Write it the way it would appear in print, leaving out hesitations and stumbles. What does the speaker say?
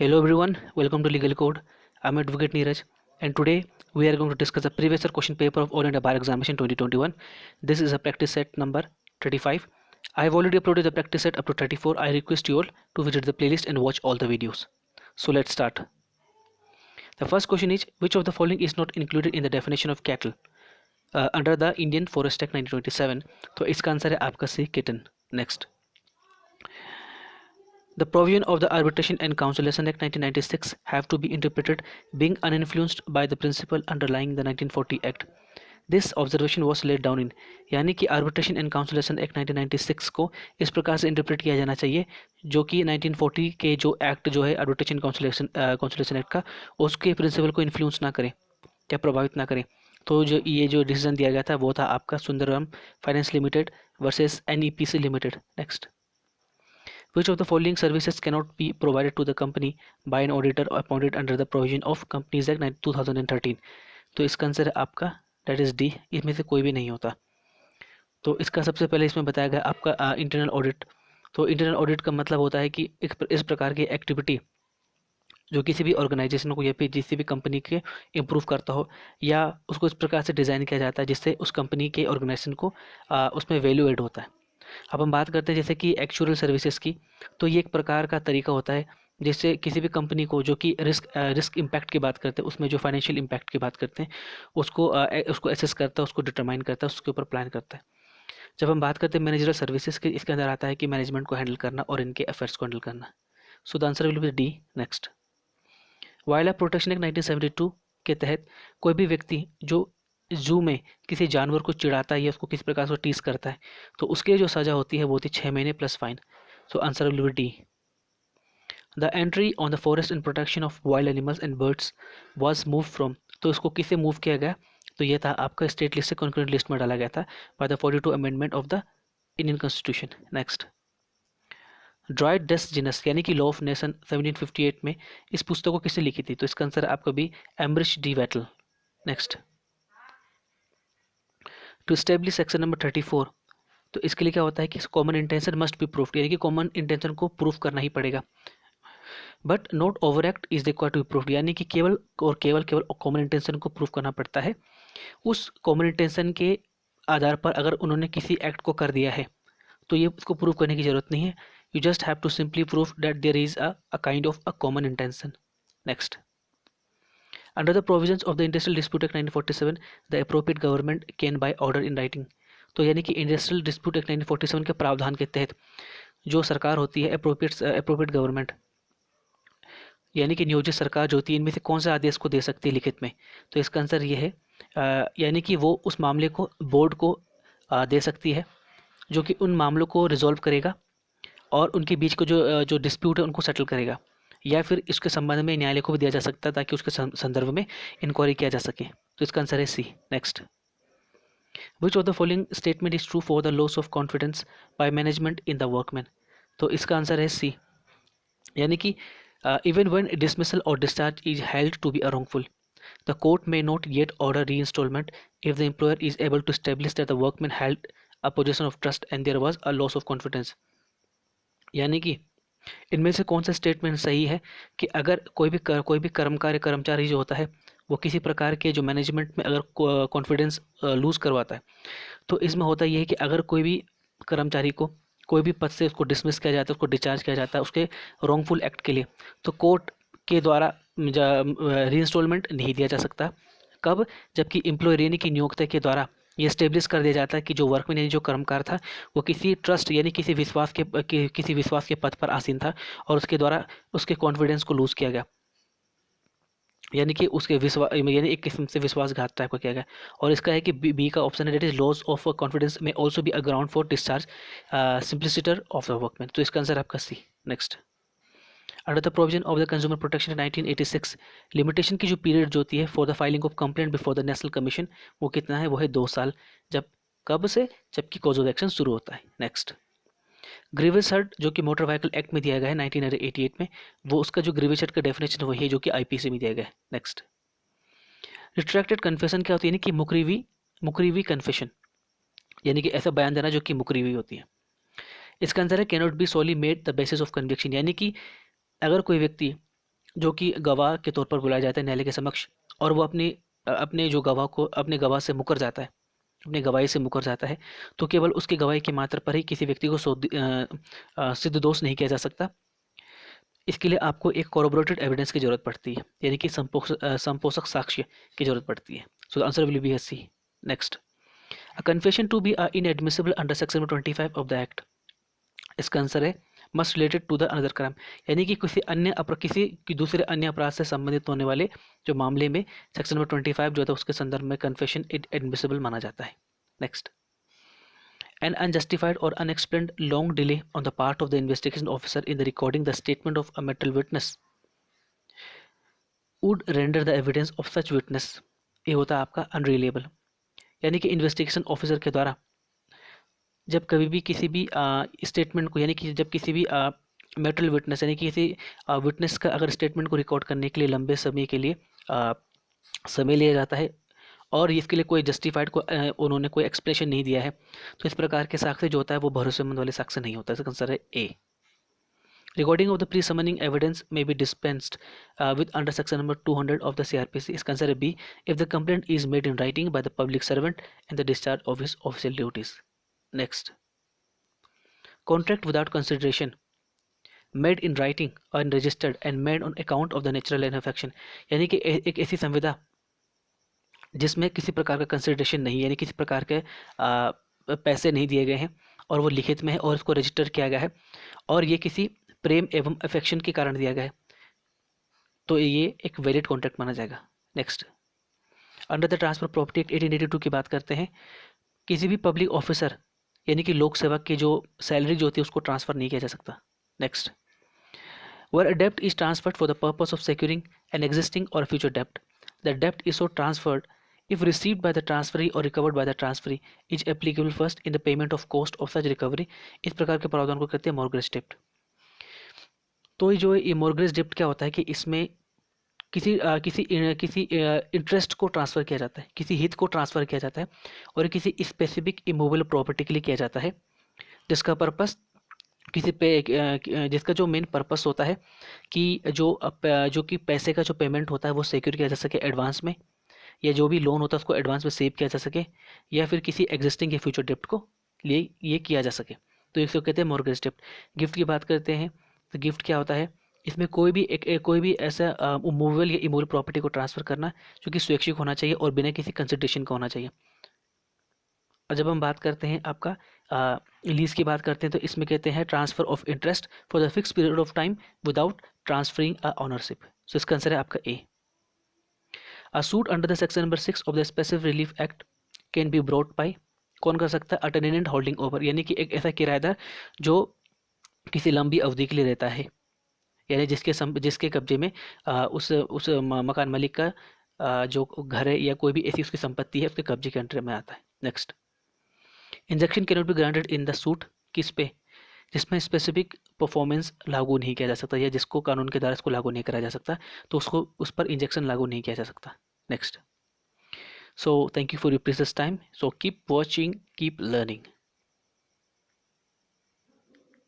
Hello everyone, welcome to Legal Code. I'm Advocate Neeraj, and today we are going to discuss the previous year question paper of All India Bar Examination 2021. This is a practice set number 35. I have already uploaded the practice set up to 34. I request you all to visit the playlist and watch all the videos. So let's start. The first question is, which of the following is not included in the definition of cattle under the Indian Forest Act 1927? तो इसका answer है आपका सी kitten. Next. The provision of the Arbitration and Conciliation Act 1996 have to be interpreted being uninfluenced by the principle underlying the 1940 Act. This observation was laid down in यानी कि arbitration and conciliation act 1996 को इस प्रकार से interpret किया जाना चाहिए जो कि 1940 के जो एक्ट जो है आर्बिट्रेशन काउंसिलेशन एक्ट का उसके प्रिंसिपल को इन्फ्लुएंस ना करे या प्रभावित ना करे. तो जो डिसीजन दिया गया था वो था आपका Sundaram finance limited versus NEPC limited. Next. Which of the following services cannot be provided to the company by an auditor appointed under the provision of Companies Act 2013? तो इसका आंसर है आपका डेट इज डी. इसमें से कोई भी नहीं होता. तो इसका सबसे पहले इसमें बताया गया आपका इंटरनल ऑडिट. तो इंटरनल ऑडिट का मतलब होता है कि इस प्रकार की एक्टिविटी जो किसी भी ऑर्गेनाइजेशन को या फिर किसी भी कंपनी के इम्प्रूव करता हो या उसको इस प्रकार से डिज़ाइन किया जाता है जिससे उस कंपनी के ऑर्गेनाइजेशन को उसमें वैल्यू एड होता है. अब हम बात करते हैं जैसे कि एक्चुअल सर्विसेज की. तो ये एक प्रकार का तरीका होता है जिससे किसी भी कंपनी को जो कि रिस्क इम्पैक्ट की बात करते हैं उसमें जो फाइनेंशियल इम्पैक्ट की बात करते हैं उसको एसेस करता है, उसको डिटरमाइन करता है, उसके ऊपर प्लान करता है. जब हम बात करते हैं मैनेजरल सर्विसेज की, इसके अंदर आता है कि मैनेजमेंट को हैंडल करना और इनके अफेयर्स को हैंडल करना. सो the answer will B D. Next. Wild life protection act 1972 के तहत कोई भी व्यक्ति जो जू में किसी जानवर को चिढ़ाता है या उसको किसी प्रकार से टीज करता है तो उसके जो सज़ा होती है वो होती है 6 महीने plus fine. So answer will B D. The entry on the forest and protection of wild animals and birds was move from. तो इसको किसे मूव किया गया? तो ये था आपका स्टेट लिस्ट से कॉन्करेंट लिस्ट में डाला गया था by the 42 amendment of the Indian constitution. Next. ड्राइड डेस जिनस यानी कि लॉ ऑफ नेशन 1758 में इस पुस्तक को किसने लिखी थी? तो इसका आंसर आपका भी एम्ब्रिश डी वेटल. Next. To establish section number 34. तो इसके लिए क्या होता है कि common intention must be proof यानी कि कॉमन इंटेंशन को प्रूफ करना ही पड़ेगा. But not over act is required to be proof यानी कि केवल कॉमन इंटेंशन को प्रूफ करना पड़ता है. उस कॉमन इंटेंशन के आधार पर अगर उन्होंने किसी एक्ट को कर दिया है तो ये उसको प्रूव करने की जरूरत नहीं है. You just have to simply proof that there is a kind of a common intention. Next. Under the provisions of the Industrial Dispute Act 1947, the appropriate government can by order in writing. तो यानी कि industrial dispute act 1947 के प्रावधान के तहत जो सरकार होती है अप्रोप्रिएट गवर्नमेंट यानी कि नियोजित सरकार जो होती है इनमें से कौन सा आदेश को दे सकती है लिखित में? तो इसका आंसर ये है यानी कि वो उस मामले को बोर्ड को दे सकती है जो कि उन मामलों को रिजॉल्व करेगा और उनके बीच को जो डिस्प्यूट है उनको सेटल करेगा या फिर इसके संबंध में न्यायालय को भी दिया जा सकता है ताकि उसके संदर्भ में इंक्वायरी किया जा सके. तो इसका आंसर है C. Next. Which of the following statement is true for the loss of confidence by management in the workman? तो इसका आंसर है सी. यानी कि इवन व्हेन डिसमिसल और discharge is held to be wrongful, the court may not yet order reinstallment if the employer is able to establish that the workman held a position of trust and there was a loss of confidence. यानी कि इनमें से कौन सा statement सही है कि अगर कोई भी कर्मचारी जो होता है वो किसी प्रकार के जो मैनेजमेंट में अगर कॉन्फिडेंस लूज़ करवाता है तो इसमें होता ये है कि अगर कोई भी कर्मचारी को कोई भी पद से उसको डिसमिस किया जाता है, उसको डिस्चार्ज किया जाता है उसके रॉन्गफुल एक्ट के लिए, तो कोर्ट के द्वारा रीइंस्टॉलमेंट नहीं दिया जा सकता. कब? जबकि एम्प्लॉयर यानी कि नियोक्ता के द्वारा ये स्टेब्लिश कर दिया जाता है कि जो वर्कमैन यानी जो कर्मकार था वो किसी ट्रस्ट यानी किसी विश्वास के पद पर आसीन था और उसके द्वारा उसके कॉन्फिडेंस को लूज़ किया गया यानी कि उसके विश्वास यानी एक किस्म से विश्वासघात टाइप का किया गया. और इसका है कि बी का ऑप्शन है, that is loss of confidence may also be a ground for discharge simpliciter of the workman. तो इसका आंसर आपका C. Next. Under the provision of the consumer protection 1986, limitation की जो पीरियड जो होती है for the filing of complaint before the national commission वो कितना है? वो है 2 साल. कब से? जबकि कॉज ऑफ एक्शन शुरू होता है. नेक्स्ट. ग्रीवेंस हर्ट जो कि मोटर व्हीकल एक्ट में दिया गया है 1988 में, वो उसका जो ग्रीवेंस हर्ट का डेफिनेशन वही है जो कि आईपीसी में दिया गया है. नेक्स्ट. रिट्रैक्टेड कन्फेशन क्या होती है? यानी कि मुकरीवी कन्फेशन यानी कि ऐसा बयान देना जो कि मुकरीवी होती है. इसका आंसर है cannot be solely made the basis of conviction यानी कि अगर कोई व्यक्ति जो कि गवाह के तौर पर बुलाया जाता है न्यायालय के समक्ष, और वो अपने जो गवाह को अपने गवाह से मुकर जाता है, अपनी गवाही से मुकर जाता है, तो केवल उसकी गवाही की मात्र पर ही किसी व्यक्ति को सिद्ध दोष नहीं किया जा सकता। इसके लिए आपको एक कोरोबोरेटेड एविडेंस की जरूरत पड़ती है, यानी कि संपोषक साक्ष्य की जरूरत पड़ती है। So the answer will be C. Next, a confession to be inadmissible under section 25 of the act. इसका आंसर है must related to the another crime, यानी कि किसी की दूसरे अन्य अपराध से संबंधित होने वाले जो मामले में सेक्शन नंबर 25 जो था उसके संदर्भ में कन्फेशन एडमिसिबल माना जाता है। Next, an unjustified or unexplained long delay on the part of the investigation officer in the recording the statement of a material witness would render the evidence of such witness, ये होता है आपका unreliable, यानी कि investigation officer के द्वारा जब कभी भी किसी भी स्टेटमेंट को, यानी कि जब किसी भी मेटल विटनेस यानी कि किसी विटनेस का अगर स्टेटमेंट को रिकॉर्ड करने के लिए लंबे समय के लिए समय लिया जाता है और इसके लिए कोई जस्टिफाइड उन्होंने कोई एक्सप्लेनेशन नहीं दिया है, तो इस प्रकार के साक्ष्य जो होता है वो भरोसेमंद वाले साक्ष्य नहीं होता। इसका आंसर है A. Recording of the pre summoning evidence may be dispensed with under section number 200 of the CrPC. इसका आंसर है B, if the complaint is made in writing by the public servant in the discharge of his official duties. Next, contract without consideration made in writing और registered and made on account of the natural line of action, यानी कि एक ऐसी संविदा जिसमें किसी प्रकार का कंसिडरेशन नहीं, यानी किसी प्रकार के पैसे नहीं दिए गए हैं और वो लिखित में है और इसको रजिस्टर किया गया है और ये किसी प्रेम एवं अफेक्शन के कारण दिया गया है, तो ये एक वैलिड कॉन्ट्रैक्ट माना जाएगा। Next, under the transfer property act 1882 की बात करते हैं, किसी भी पब्लिक ऑफिसर यानी कि लोक सेवक की जो सैलरी जो होती है उसको ट्रांसफर नहीं किया जा सकता। Next, where a debt is transferred for the purpose of securing an existing or future debt, the debt is so transferred if received by the transferee or recovered by the transferee is applicable first in the payment of cost of such recovery। इस प्रकार के प्रावधान को कहते हैं mortgage डेप्ट। तो जो ये मॉर्गेज डेप्ट क्या होता है कि इसमें किसी इंटरेस्ट को ट्रांसफ़र किया जाता है, किसी हित को ट्रांसफ़र किया जाता है और किसी स्पेसिफिक इमूवेबल प्रॉपर्टी के लिए किया जाता है, जिसका पर्पस जिसका जो मेन पर्पस होता है कि जो कि पैसे का जो पेमेंट होता है वो सिक्योर किया जा सके एडवांस में, या जो भी लोन होता है उसको एडवांस में सेव किया जा सके, या फिर किसी एग्जिस्टिंग या फ्यूचर डेप्ट को लिए ये किया जा सके, तो इसको कहते हैं मॉर्गेज डेप्ट। गिफ्ट की बात करते हैं तो गिफ्ट क्या होता है, इसमें कोई भी ऐसा मूवेबल या इमूवेबल प्रॉपर्टी को ट्रांसफ़र करना जो कि स्वैच्छिक होना चाहिए और बिना किसी कंसिडरेशन का होना चाहिए। और जब हम बात करते हैं आपका लीज की बात करते हैं तो इसमें कहते हैं transfer of interest for the fix period of time without transferring a ownership. So इसका आंसर है आपका A. A suit under the section number 6 of the specific relief act can be brought by, कौन कर सकता है, अटेनेंट holding over, यानी कि एक ऐसा किराएदार जो किसी लंबी अवधि के लिए रहता है, यानी जिसके कब्जे में उस मकान मालिक का जो घर है या कोई भी ऐसी उसकी संपत्ति है उसके कब्जे के अंडर में आता है। Next, injection can not be granted in the suit, किस पे, जिसमें स्पेसिफिक परफॉर्मेंस लागू नहीं किया जा सकता या जिसको कानून के द्वारा इसको लागू नहीं करा जा सकता, तो उसको उस पर इंजेक्शन लागू नहीं किया जा सकता। Next, so thank you for your precious time, so keep watching, keep learning.